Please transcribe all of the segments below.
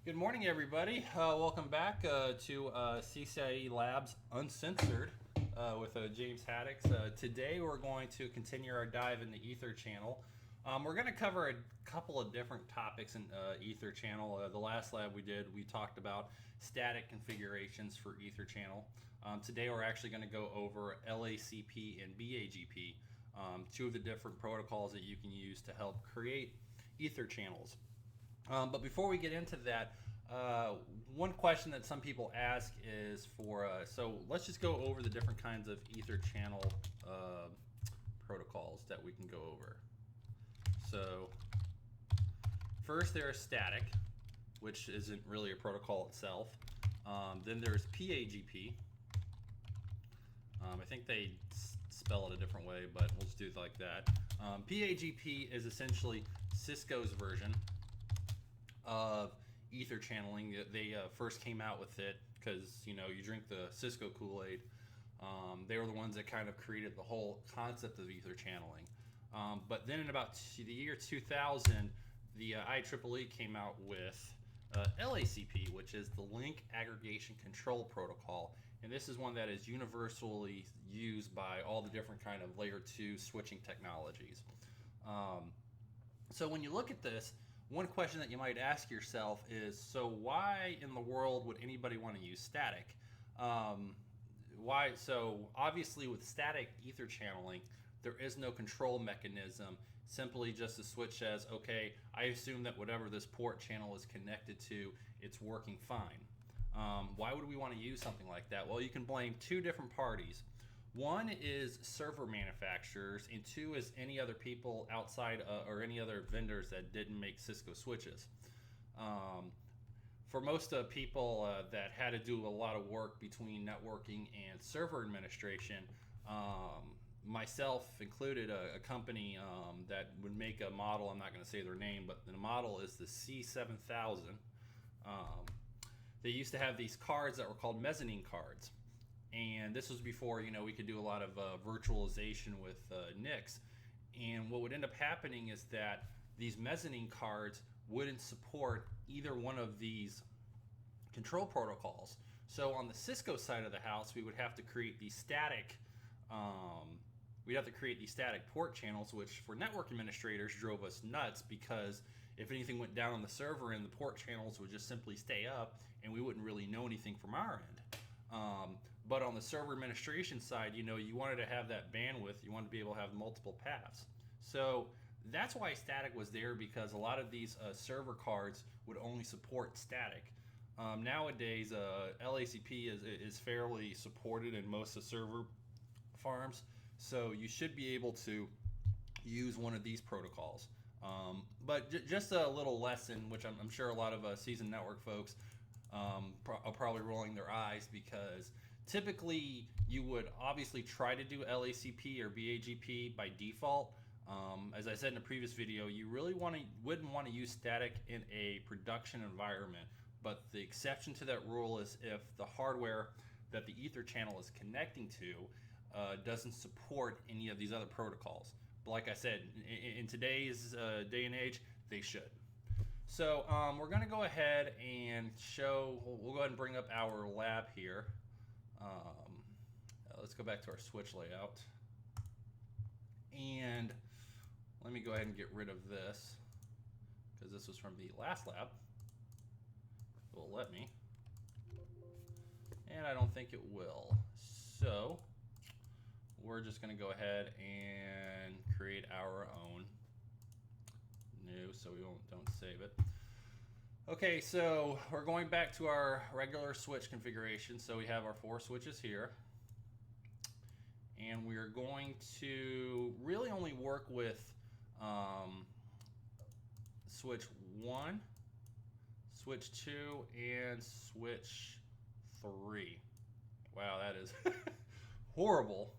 Good morning, everybody. Welcome back to CCIE Labs Uncensored with James Haddix. Today we're going to continue our dive into Etherchannel. We're going to cover a couple of different topics in Etherchannel. The last lab we talked about static configurations for Etherchannel. Today we're actually going to go over LACP and PAGP, two of the different protocols that you can use to help create Etherchannels. But before we get into that, one question that some people ask is so let's just go over the different kinds of Etherchannel protocols that we can go over. So first there's static, which isn't really a protocol itself. Then there's PAGP. I think they spell it a different way, but we'll just do it like that. PAGP is essentially Cisco's version of Etherchanneling. They first came out with it because, you drink the Cisco Kool-Aid. They were the ones that kind of created the whole concept of Etherchanneling. But then in about the year 2000, the IEEE came out with LACP, which is the Link Aggregation Control Protocol. And this is one that is universally used by all the different kind of layer 2 switching technologies. So when you look at this, one question that you might ask yourself is, so why in the world would anybody want to use static? Why? So obviously with static ether channeling, there is no control mechanism, simply just a switch says, okay, I assume that whatever this port channel is connected to, it's working fine. Why would we want to use something like that? Well, you can blame two different parties. One is server manufacturers, and two is any other people outside or any other vendors that didn't make Cisco switches. For most people that had to do a lot of work between networking and server administration, myself included, a company that would make a model, I'm not going to say their name, but the model is the C7000. They used to have these cards that were called mezzanine cards. And this was before, we could do a lot of virtualization with NICs. And what would end up happening is that these mezzanine cards wouldn't support either one of these control protocols. So on the Cisco side of the house, we would have to create these static port channels, which for network administrators drove us nuts, because if anything went down on the server end, the port channels would just simply stay up and we wouldn't really know anything from our end. But on the server administration side, you wanted to have that bandwidth. You wanted to be able to have multiple paths. So that's why static was there, because a lot of these server cards would only support static. Nowadays, LACP is fairly supported in most of the server farms. So you should be able to use one of these protocols. But just a little lesson, which I'm sure a lot of seasoned network folks are probably rolling their eyes, because typically you would obviously try to do LACP or PAGP by default. As I said in a previous video, you really wouldn't want to use static in a production environment, but the exception to that rule is if the hardware that the ether channel is connecting to doesn't support any of these other protocols. But like I said, in today's day and age, they should. So we're going to go ahead and we'll go ahead and bring up our lab here. Let's go back to our switch layout. And let me go ahead and get rid of this, because this was from the last lab. It will let me. And I don't think it will. So we're just going to go ahead and create our own new, so we don't save it. Okay, so we're going back to our regular switch configuration. So we have our 4 switches here, and we're going to really only work with switch 1, switch 2, and switch 3. Wow, that is horrible.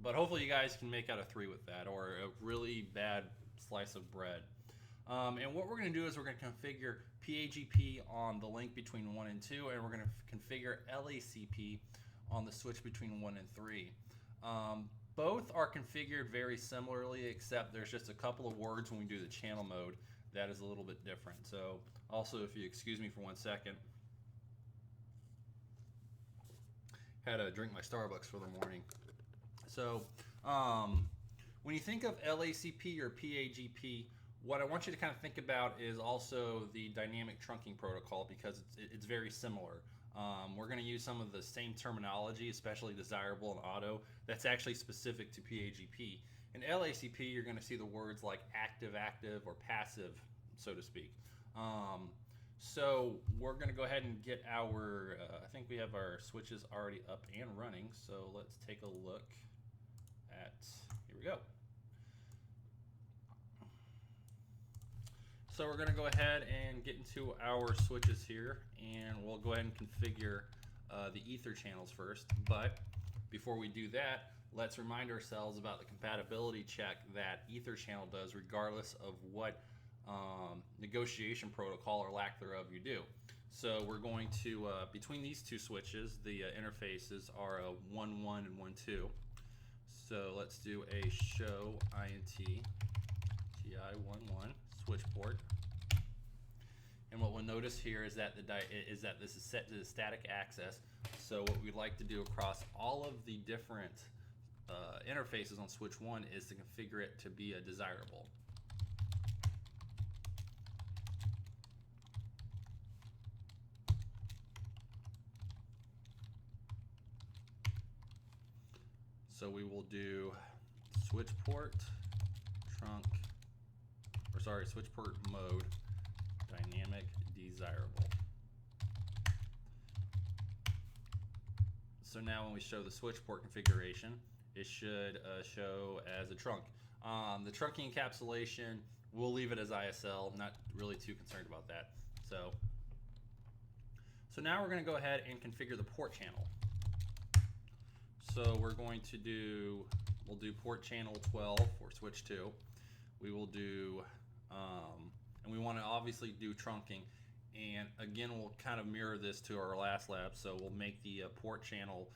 But hopefully you guys can make out a 3 with that, or a really bad slice of bread. And what we're going to do is we're going to configure PAGP on the link between 1 and 2, and we're going to configure LACP on the switch between 1 and 3. Both are configured very similarly, except there's just a couple of words when we do the channel mode that is a little bit different. So also, if you excuse me for 1 second, had to drink my Starbucks for the morning. So when you think of LACP or PAGP, what I want you to kind of think about is also the dynamic trunking protocol, because it's very similar. We're going to use some of the same terminology, especially desirable and auto, that's actually specific to PAGP. In LACP, you're going to see the words like active, or passive, so to speak. So we're going to go ahead and get our, I think we have our switches already up and running. So let's take a look at, here we go. So we're going to go ahead and get into our switches here, and we'll go ahead and configure the ether channels first. But before we do that, let's remind ourselves about the compatibility check that Etherchannel does regardless of what negotiation protocol or lack thereof you do. So we're going to, between these two switches, the interfaces are a 1.1 and 1.2. So let's do a show INT TI11 switch port. And what we'll notice here is that this is set to the static access. So what we'd like to do across all of the different interfaces on switch 1 is to configure it to be a desirable. So we will do switch port trunk, or sorry, switch port mode dynamic desirable. So now when we show the switch port configuration, it should show as a trunk. The trunking encapsulation, we'll leave it as ISL, not really too concerned about that. So now we're going to go ahead and configure the port channel. So we're going to do, we'll do port channel 12 for switch 2. We will do, and we want to obviously do trunking. And again, we'll kind of mirror this to our last lab. So we'll make the port channel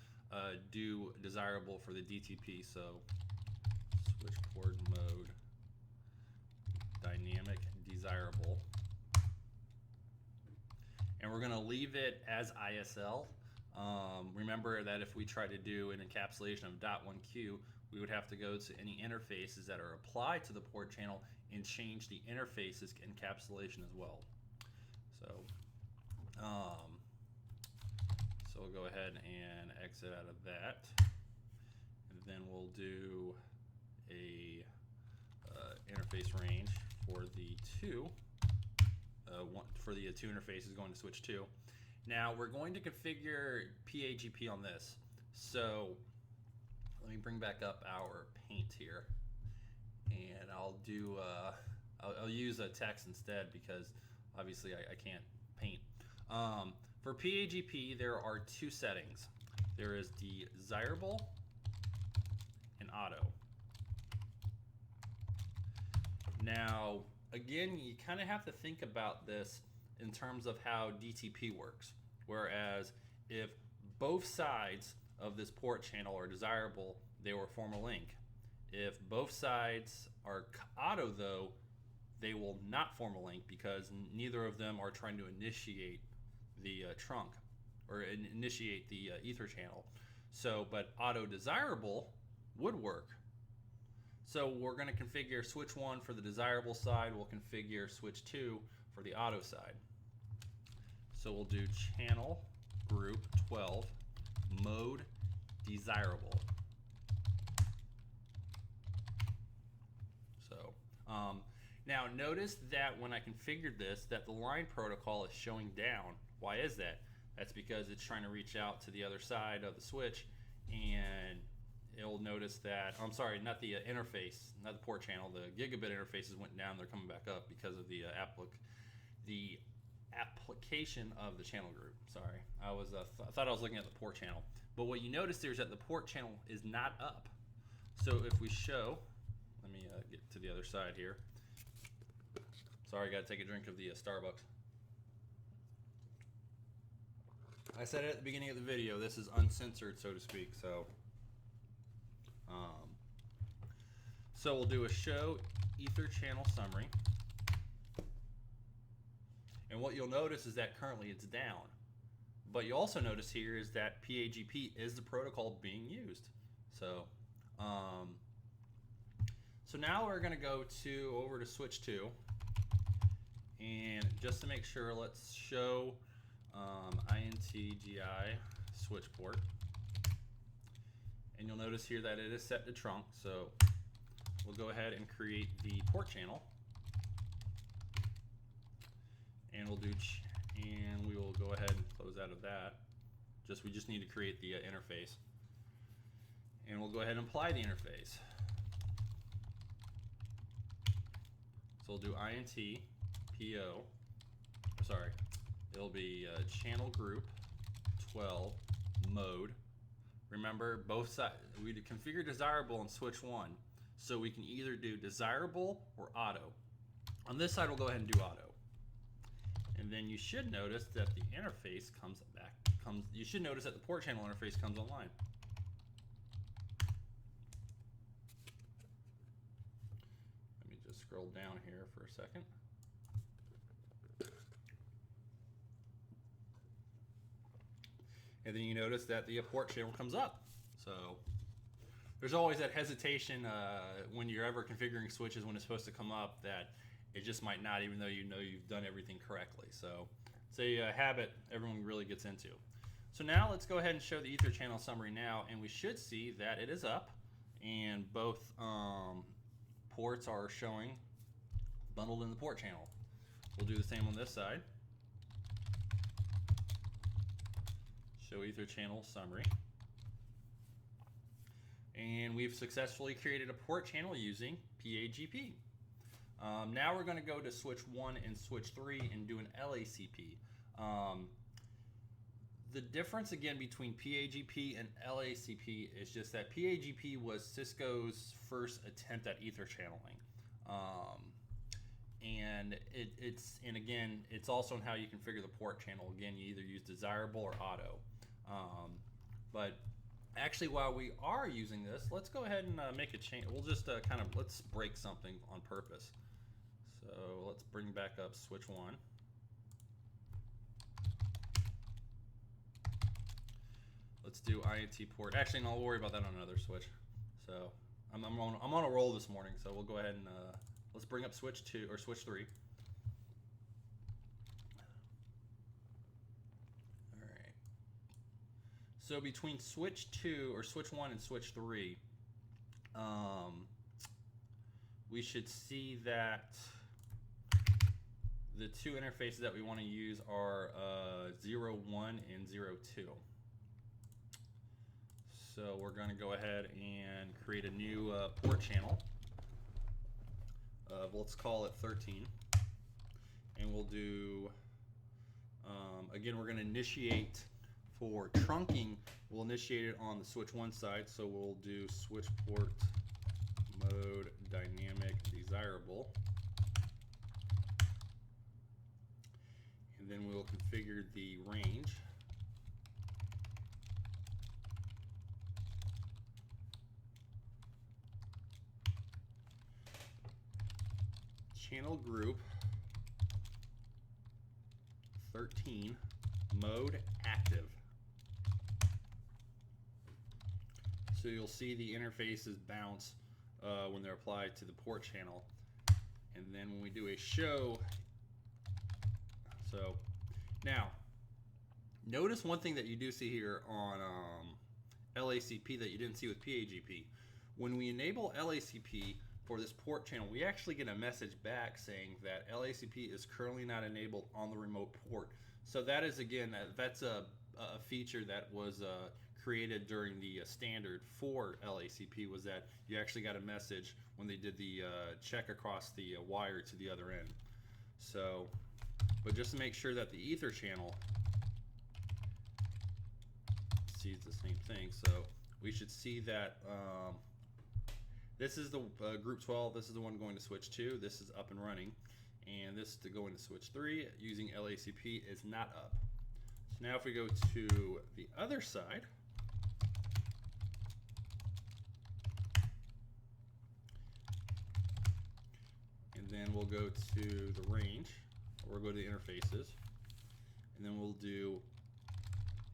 do desirable for the DTP. So switch port mode dynamic desirable. And we're going to leave it as ISL. Remember that if we try to do an encapsulation of .1Q, we would have to go to any interfaces that are applied to the port channel and change the interfaces encapsulation as well. So we'll go ahead and exit out of that, and then we'll do a interface range for the two two interfaces going to switch 2. Now we're going to configure PAGP on this. So let me bring back up our paint here, and I'll do I'll use a text instead because obviously I can't paint. For PAGP, there are 2 settings. There is desirable and auto. Now, again, you kind of have to think about this in terms of how DTP works. Whereas if both sides of this port channel are desirable, they will form a link. If both sides are auto, though, they will not form a link because neither of them are trying to initiate the trunk or initiate the ether channel. So, but auto desirable would work. So we're going to configure switch 1 for the desirable side. We'll configure switch 2 for the auto side. So we'll do channel group 12 mode desirable. So now notice that when I configured this, that the line protocol is showing down. Why is that? That's because it's trying to reach out to the other side of the switch, and it'll notice that, I'm sorry, not the interface, not the port channel, the gigabit interfaces went down, they're coming back up because of the application of the channel group. Sorry, I thought I was looking at the port channel. But what you notice there is that the port channel is not up. So if we show, let me get to the other side here. Sorry, I got to take a drink of the Starbucks. I said it at the beginning of the video, this is uncensored, so to speak. So we'll do a show ether channel summary. And what you'll notice is that currently it's down. But you also notice here is that PAGP is the protocol being used. So now we're going to go over to switch 2. And just to make sure, let's show INTGI switch port. And you'll notice here that it is set to trunk. So we'll go ahead and create the port channel. And we will go ahead and close out of that. We just need to create the interface. And we'll go ahead and apply the interface. So we'll do INT PO. Sorry, it'll be channel group 12 mode. Remember, both sides we configure desirable in switch 1, so we can either do desirable or auto. On this side, we'll go ahead and do auto. And then you should notice that the interface you should notice that the port channel interface comes online. Let me just scroll down here for a second. And then you notice that the port channel comes up. So there's always that hesitation when you're ever configuring switches when it's supposed to come up that it just might not, even though you know you've done everything correctly. So it's a habit everyone really gets into. So now let's go ahead and show the Etherchannel summary now, and we should see that it is up and both ports are showing bundled in the port channel. We'll do the same on this side. Show Etherchannel summary. And we've successfully created a port channel using PAGP. Now we're going to go to switch 1 and switch 3 and do an LACP. The difference again between PAGP and LACP is just that PAGP was Cisco's first attempt at Etherchanneling. And it's also in how you configure the port channel. Again, you either use desirable or auto. But actually, while we are using this, let's go ahead and make a change. We'll just let's break something on purpose. So let's bring back up switch 1. Let's do INT port. Actually, no, I'll worry about that on another switch. So I'm on a roll this morning. So we'll go ahead and let's bring up switch 2 or switch 3. All right. So between switch 2 or switch 1 and switch 3, we should see that the two interfaces that we want to use are 0.1 and 0.2. So we're going to go ahead and create a new port channel of, let's call it 13. And we'll do, again, we're going to initiate for trunking. We'll initiate it on the switch 1 side. So we'll do switch port mode dynamic desirable. And then we'll configure the range. Channel group 13 mode active. So you'll see the interfaces bounce when they're applied to the port channel. And then when we do a show, so now notice one thing that you do see here on LACP that you didn't see with PAGP. When we enable LACP for this port channel, we actually get a message back saying that LACP is currently not enabled on the remote port. So that is, again, that's a feature that was created during the standard for LACP, was that you actually got a message when they did the check across the wire to the other end. So, but just to make sure that the Etherchannel sees the same thing, so we should see that this is the group 12, this is the one going to switch 2, this is up and running, and this to go into switch 3 using LACP is not up. So now if we go to the other side, and then we'll go to the range, we'll go to the interfaces, and then we'll do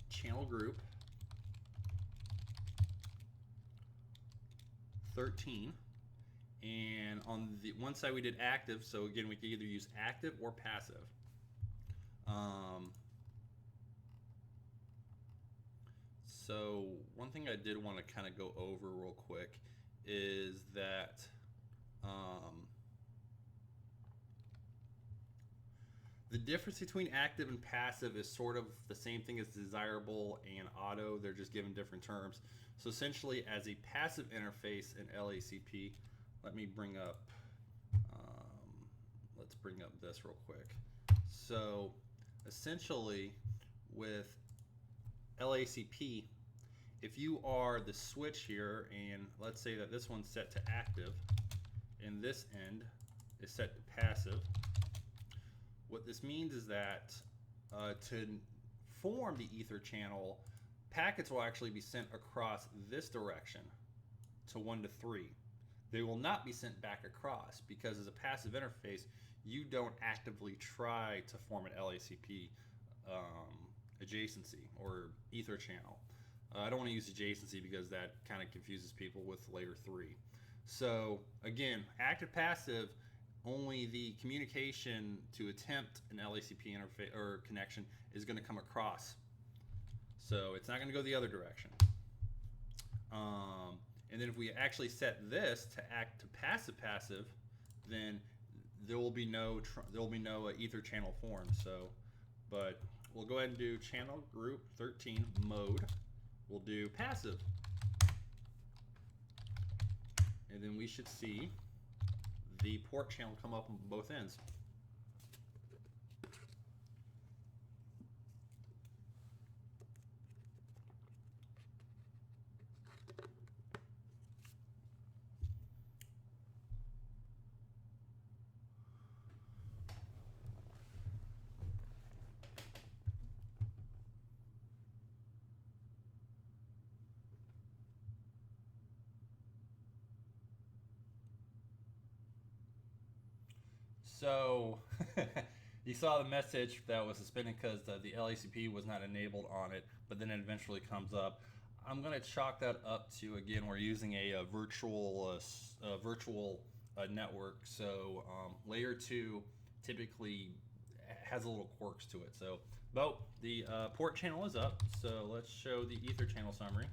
channel group 13. And on the one side we did active, so again we could either use active or passive. So one thing I did want to kind of go over real quick is that the difference between active and passive is sort of the same thing as desirable and auto. They're just given different terms. So essentially, as a passive interface in LACP, let me bring up, let's bring up this real quick. So essentially, with LACP, if you are the switch here, and let's say that this one's set to active, and this end is set to passive, what this means is that to form the ether channel, packets will actually be sent across this direction to 1 to 3. They will not be sent back across, because as a passive interface, you don't actively try to form an LACP adjacency or ether channel. I don't want to use adjacency because that kind of confuses people with layer 3. So again, active passive, only the communication to attempt an LACP interface or connection is going to come across. So it's not going to go the other direction. And then if we actually set this to act to passive, then there will be no ether channel formed. So, but we'll go ahead and do channel group 13 mode. We'll do passive, and then we should see the port channel come up on both ends. So you saw the message that was suspended because the LACP was not enabled on it, but then it eventually comes up. I'm going to chalk that up to, again, we're using a virtual network. So layer 2 typically has a little quirks to it. So, but the port channel is up. So let's show the ether channel summary.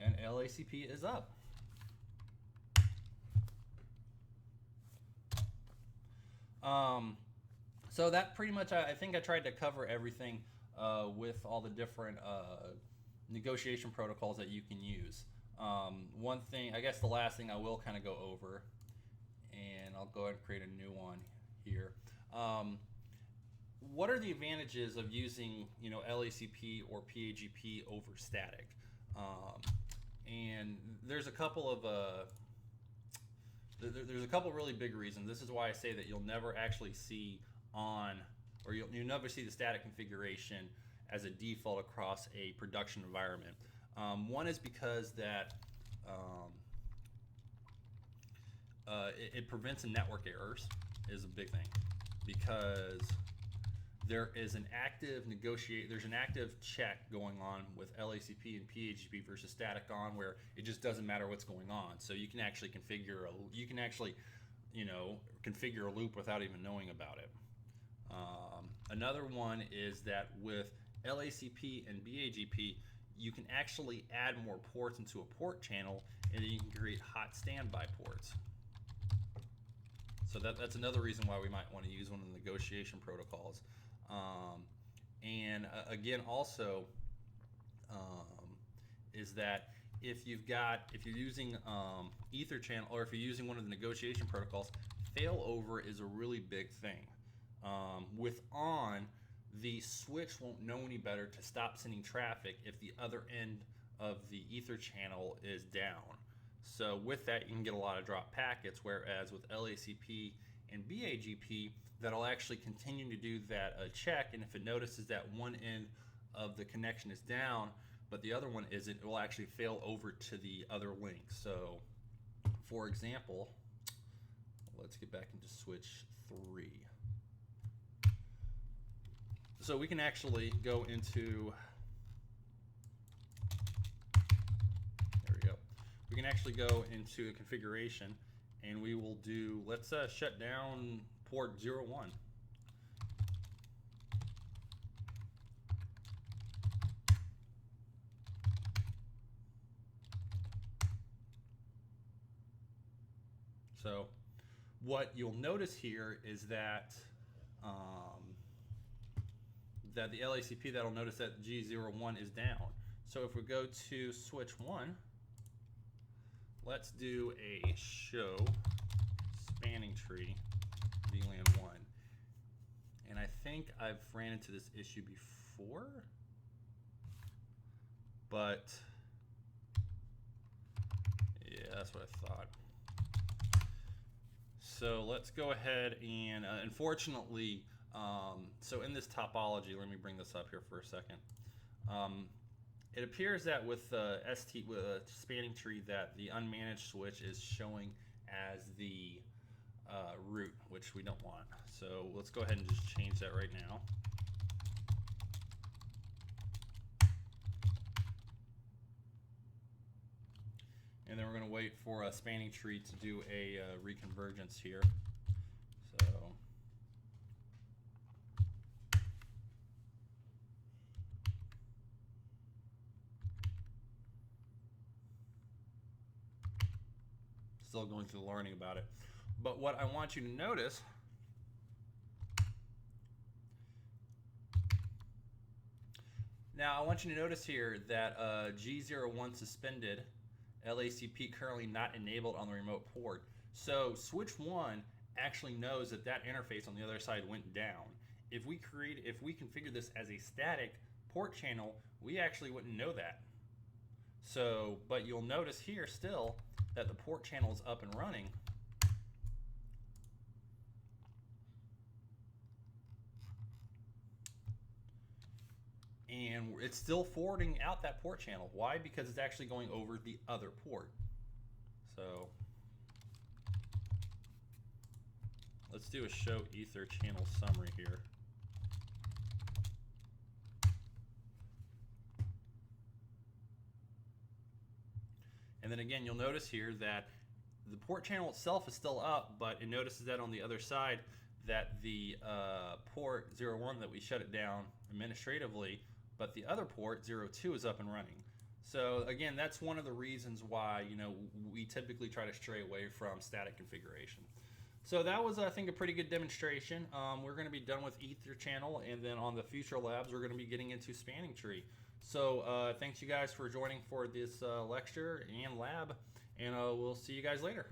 And LACP is up. So that pretty much, I think I tried to cover everything with all the different negotiation protocols that you can use. One thing, I guess the last thing I will kind of go over, and I'll go ahead and create a new one here. What are the advantages of using, LACP or PAGP over static? And there's a couple of there's a couple really big reasons. This is why I say that you'll never actually see you'll never see the static configuration as a default across a production environment. One is because that it prevents network errors is a big thing, because there is an active there's an active check going on with LACP and PAGP versus static on, where it just doesn't matter what's going on. So you can actually configure configure a loop without even knowing about it. Another one is that with LACP and PAGP, you can actually add more ports into a port channel, and then you can create hot standby ports. So that's another reason why we might want to use one of the negotiation protocols. And again, also is that if you're using Etherchannel, or if you're using one of the negotiation protocols, failover is a really big thing. With on, the switch won't know any better to stop sending traffic if the other end of the ether channel is down. So with that, you can get a lot of drop packets, whereas with LACP and PAGP, that'll actually continue to do that check, and if it notices that one end of the connection is down but the other one isn't, it will actually fail over to the other link. So for example, let's get back into switch 3. So we can actually go into, there we go. We can actually go into a configuration, and we will do, let's shut down port 01. So what you'll notice here is that that the LACP, that'll notice that G01 is down. So if we go to switch 1, let's do a show spanning tree VLAN 1. And I think I've ran into this issue before, but yeah, that's what I thought. So let's go ahead and unfortunately, so in this topology, let me bring this up here for a second. It appears that with the with a spanning tree that the unmanaged switch is showing as the root, which we don't want. So let's go ahead and just change that right now. And then we're going to wait for a spanning tree to do a reconvergence here. So still going through the learning about it. But what I want you to notice now, I want you to notice here that G01 suspended, LACP currently not enabled on the remote port. So switch 1 actually knows that that interface on the other side went down. If we configure this as a static port channel, we actually wouldn't know that. So, but you'll notice here still that the port channel is up and running. And it's still forwarding out that port channel. Why? Because it's actually going over the other port. So let's do a show Etherchannel summary here. And then again, you'll notice here that the port channel itself is still up, but it notices that on the other side that the port 01 that we shut it down administratively, but the other port 02 is up and running. So again, that's one of the reasons why, you know, we typically try to stray away from static configuration. So that was, I think, a pretty good demonstration. We're going to be done with Etherchannel, and then on the future labs, we're going to be getting into spanning tree. So thanks you guys for joining for this lecture and lab, and we'll see you guys later.